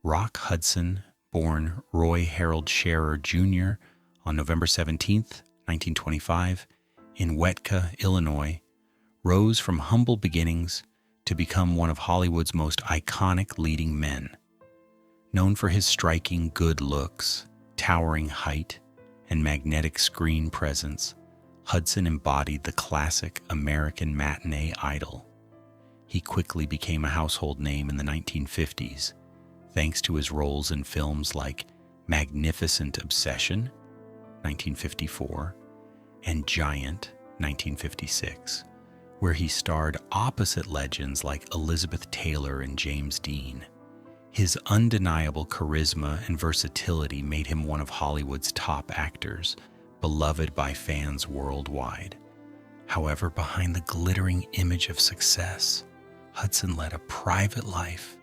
Rock Hudson, born Roy Harold Scherer Jr. on November 17, 1925, in Wetka, Illinois, rose from humble beginnings to become one of Hollywood's most iconic leading men. Known for his striking good looks, towering height, and magnetic screen presence, Hudson embodied the classic American matinee idol. He quickly became a household name in the 1950s, thanks to his roles in films like Magnificent Obsession, 1954, and Giant, 1956, where he starred opposite legends like Elizabeth Taylor and James Dean. His undeniable charisma and versatility made him one of Hollywood's top actors, beloved by fans worldwide. However, behind the glittering image of success, Hudson led a private life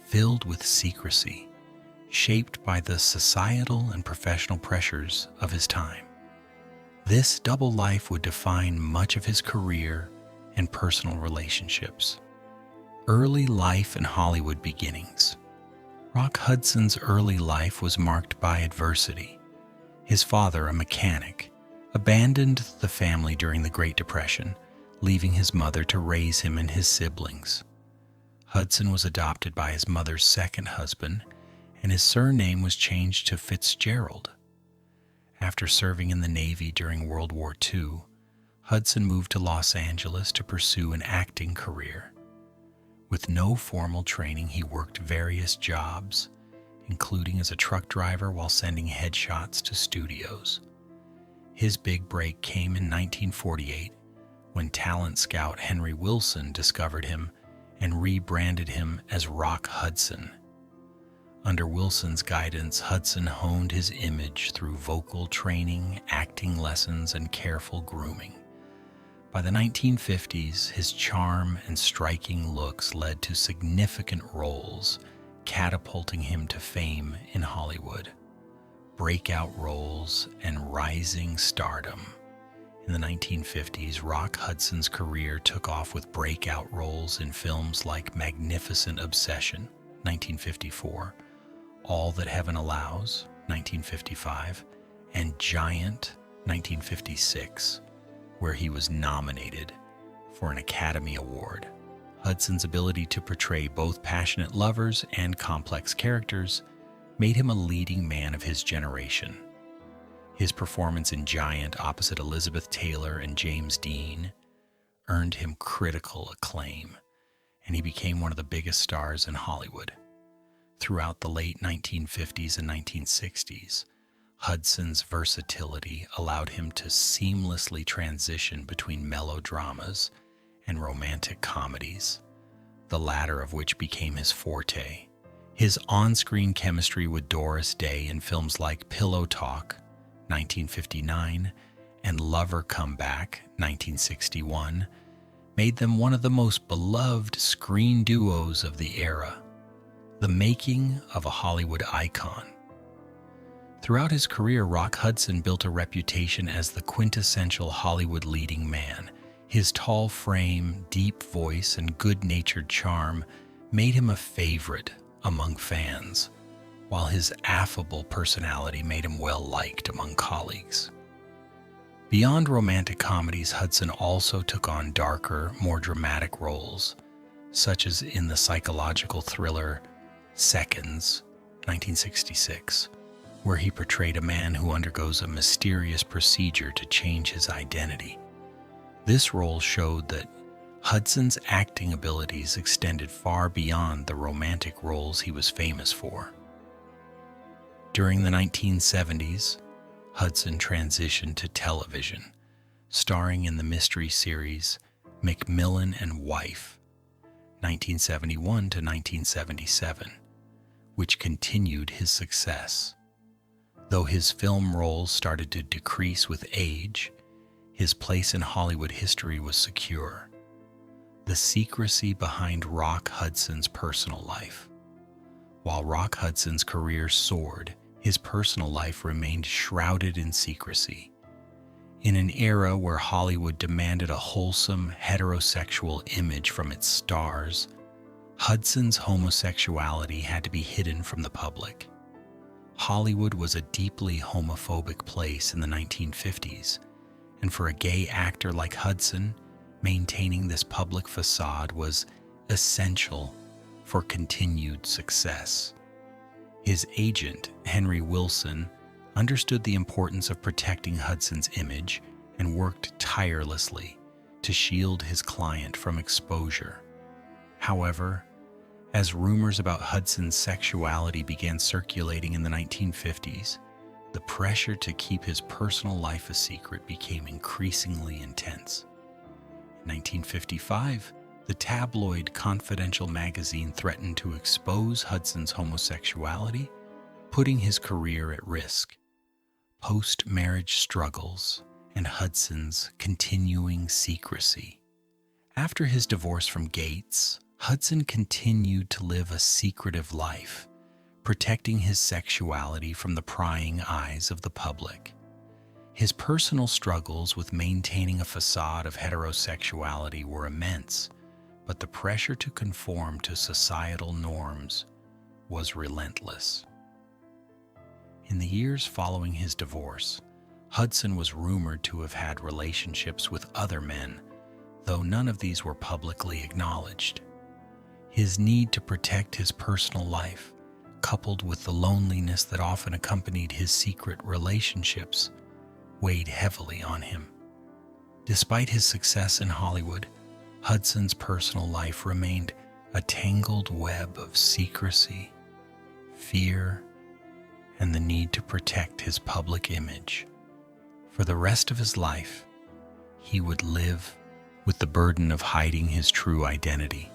filled with secrecy, shaped by the societal and professional pressures of his time. This double life would define much of his career and personal relationships. Early life and Hollywood beginnings. Rock Hudson's early life was marked by adversity. His father, a mechanic, abandoned the family during the Great Depression, leaving his mother to raise him and his siblings. Hudson was adopted by his mother's second husband, and his surname was changed to Fitzgerald. After serving in the Navy during World War II, Hudson moved to Los Angeles to pursue an acting career. With no formal training, he worked various jobs, including as a truck driver while sending headshots to studios. His big break came in 1948 when talent scout Henry Wilson discovered him and rebranded him as Rock Hudson. Under Wilson's guidance, Hudson honed his image through vocal training, acting lessons, and careful grooming. By the 1950s, his charm and striking looks led to significant roles, catapulting him to fame in Hollywood, breakout roles, and rising stardom. In the 1950s, Rock Hudson's career took off with breakout roles in films like Magnificent Obsession, 1954, All That Heaven Allows, 1955, and Giant, 1956, where he was nominated for an Academy Award. Hudson's ability to portray both passionate lovers and complex characters made him a leading man of his generation. His performance in Giant opposite Elizabeth Taylor and James Dean earned him critical acclaim, and he became one of the biggest stars in Hollywood. Throughout the late 1950s and 1960s, Hudson's versatility allowed him to seamlessly transition between melodramas and romantic comedies, the latter of which became his forte. His on-screen chemistry with Doris Day in films like Pillow Talk, 1959, and Lover Come Back, 1961, made them one of the most beloved screen duos of the era, the making of a Hollywood icon. Throughout his career, Rock Hudson built a reputation as the quintessential Hollywood leading man. His tall frame, deep voice, and good-natured charm made him a favorite among fans, while his affable personality made him well-liked among colleagues. Beyond romantic comedies, Hudson also took on darker, more dramatic roles, such as in the psychological thriller Seconds, 1966, where he portrayed a man who undergoes a mysterious procedure to change his identity. This role showed that Hudson's acting abilities extended far beyond the romantic roles he was famous for. During the 1970s, Hudson transitioned to television, starring in the mystery series McMillan and Wife, 1971 to 1977, which continued his success. Though his film roles started to decrease with age, his place in Hollywood history was secure. The secrecy behind Rock Hudson's personal life. While Rock Hudson's career soared, his personal life remained shrouded in secrecy. In an era where Hollywood demanded a wholesome, heterosexual image from its stars, Hudson's homosexuality had to be hidden from the public. Hollywood was a deeply homophobic place in the 1950s, and for a gay actor like Hudson, maintaining this public facade was essential for continued success. His agent, Henry Wilson, understood the importance of protecting Hudson's image and worked tirelessly to shield his client from exposure. However, as rumors about Hudson's sexuality began circulating in the 1950s, the pressure to keep his personal life a secret became increasingly intense. In 1955, the tabloid Confidential magazine threatened to expose Hudson's homosexuality, putting his career at risk. Post-marriage struggles and Hudson's continuing secrecy. After his divorce from Gates, Hudson continued to live a secretive life, protecting his sexuality from the prying eyes of the public. His personal struggles with maintaining a facade of heterosexuality were immense, but the pressure to conform to societal norms was relentless. In the years following his divorce, Hudson was rumored to have had relationships with other men, though none of these were publicly acknowledged. His need to protect his personal life, coupled with the loneliness that often accompanied his secret relationships, weighed heavily on him. Despite his success in Hollywood, Hudson's personal life remained a tangled web of secrecy, fear, and the need to protect his public image. For the rest of his life, he would live with the burden of hiding his true identity.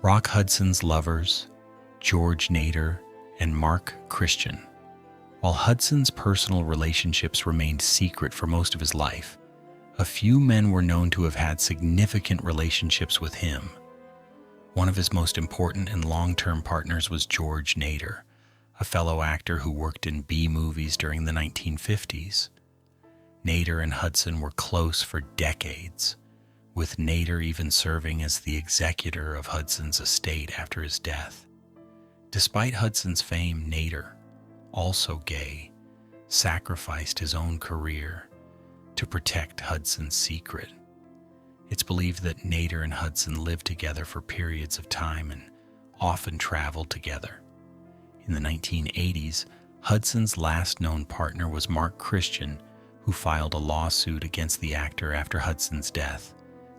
Rock Hudson's lovers, George Nader and Mark Christian. While Hudson's personal relationships remained secret for most of his life, a few men were known to have had significant relationships with him. One of his most important and long-term partners was George Nader, a fellow actor who worked in B-movies during the 1950s. Nader and Hudson were close for decades, with Nader even serving as the executor of Hudson's estate after his death. Despite Hudson's fame, Nader, also gay, sacrificed his own career to protect Hudson's secret. It's believed that Nader and Hudson lived together for periods of time and often traveled together. In the 1980s, Hudson's last known partner was Mark Christian, who filed a lawsuit against the actor after Hudson's death,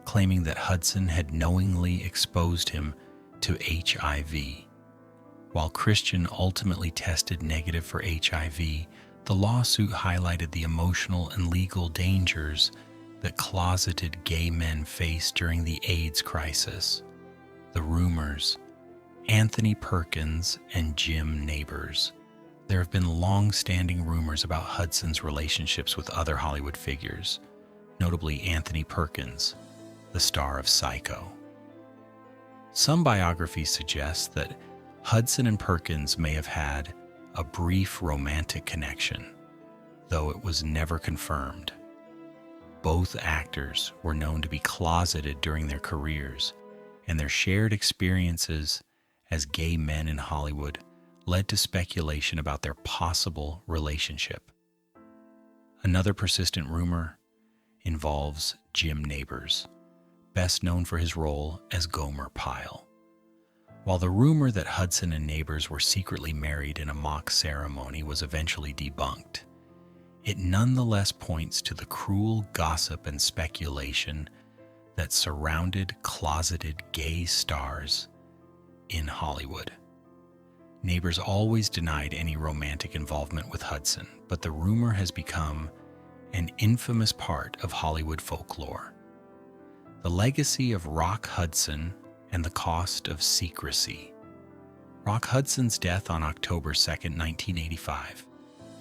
claiming that Hudson had knowingly exposed him to HIV. While Christian ultimately tested negative for HIV, the lawsuit highlighted the emotional and legal dangers that closeted gay men face during the AIDS crisis. The rumors, Anthony Perkins and Jim Nabors. There have been long-standing rumors about Hudson's relationships with other Hollywood figures, notably Anthony Perkins, the star of Psycho. Some biographies suggest that Hudson and Perkins may have had a brief romantic connection, though it was never confirmed. Both actors were known to be closeted during their careers, and their shared experiences as gay men in Hollywood led to speculation about their possible relationship. Another persistent rumor involves Jim Nabors, best known for his role as Gomer Pyle. While the rumor that Hudson and Nabors were secretly married in a mock ceremony was eventually debunked, it nonetheless points to the cruel gossip and speculation that surrounded closeted gay stars in Hollywood. Nabors always denied any romantic involvement with Hudson, but the rumor has become an infamous part of Hollywood folklore. The legacy of Rock Hudson and the cost of secrecy. Rock Hudson's death on October 2, 1985,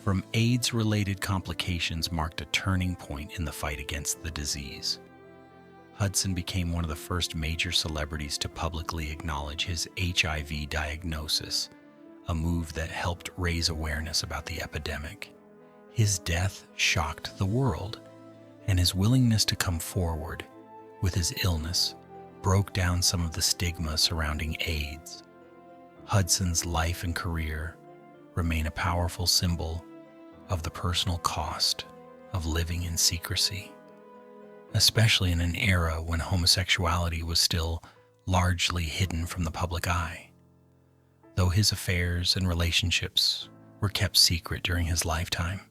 from AIDS-related complications marked a turning point in the fight against the disease. Hudson became one of the first major celebrities to publicly acknowledge his HIV diagnosis, a move that helped raise awareness about the epidemic. His death shocked the world, and his willingness to come forward with his illness broke down some of the stigma surrounding AIDS. Hudson's life and career remain a powerful symbol of the personal cost of living in secrecy, especially in an era when homosexuality was still largely hidden from the public eye. Though his affairs and relationships were kept secret during his lifetime,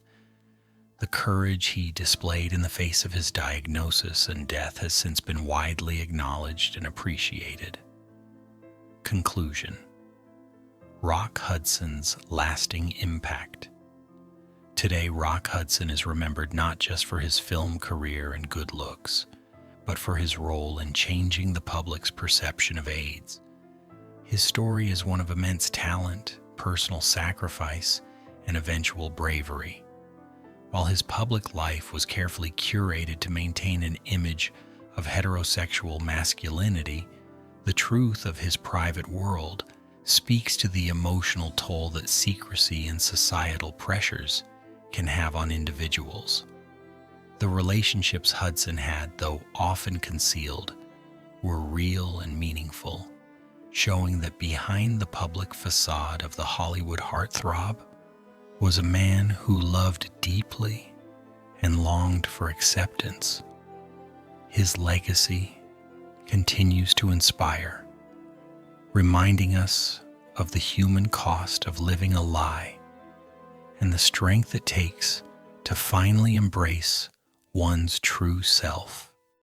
the courage he displayed in the face of his diagnosis and death has since been widely acknowledged and appreciated. Conclusion: Rock Hudson's lasting impact. Today, Rock Hudson is remembered not just for his film career and good looks, but for his role in changing the public's perception of AIDS. His story is one of immense talent, personal sacrifice, and eventual bravery. While his public life was carefully curated to maintain an image of heterosexual masculinity, the truth of his private world speaks to the emotional toll that secrecy and societal pressures can have on individuals. The relationships Hudson had, though often concealed, were real and meaningful, showing that behind the public facade of the Hollywood heartthrob was a man who loved deeply and longed for acceptance. His legacy continues to inspire, reminding us of the human cost of living a lie and the strength it takes to finally embrace one's true self.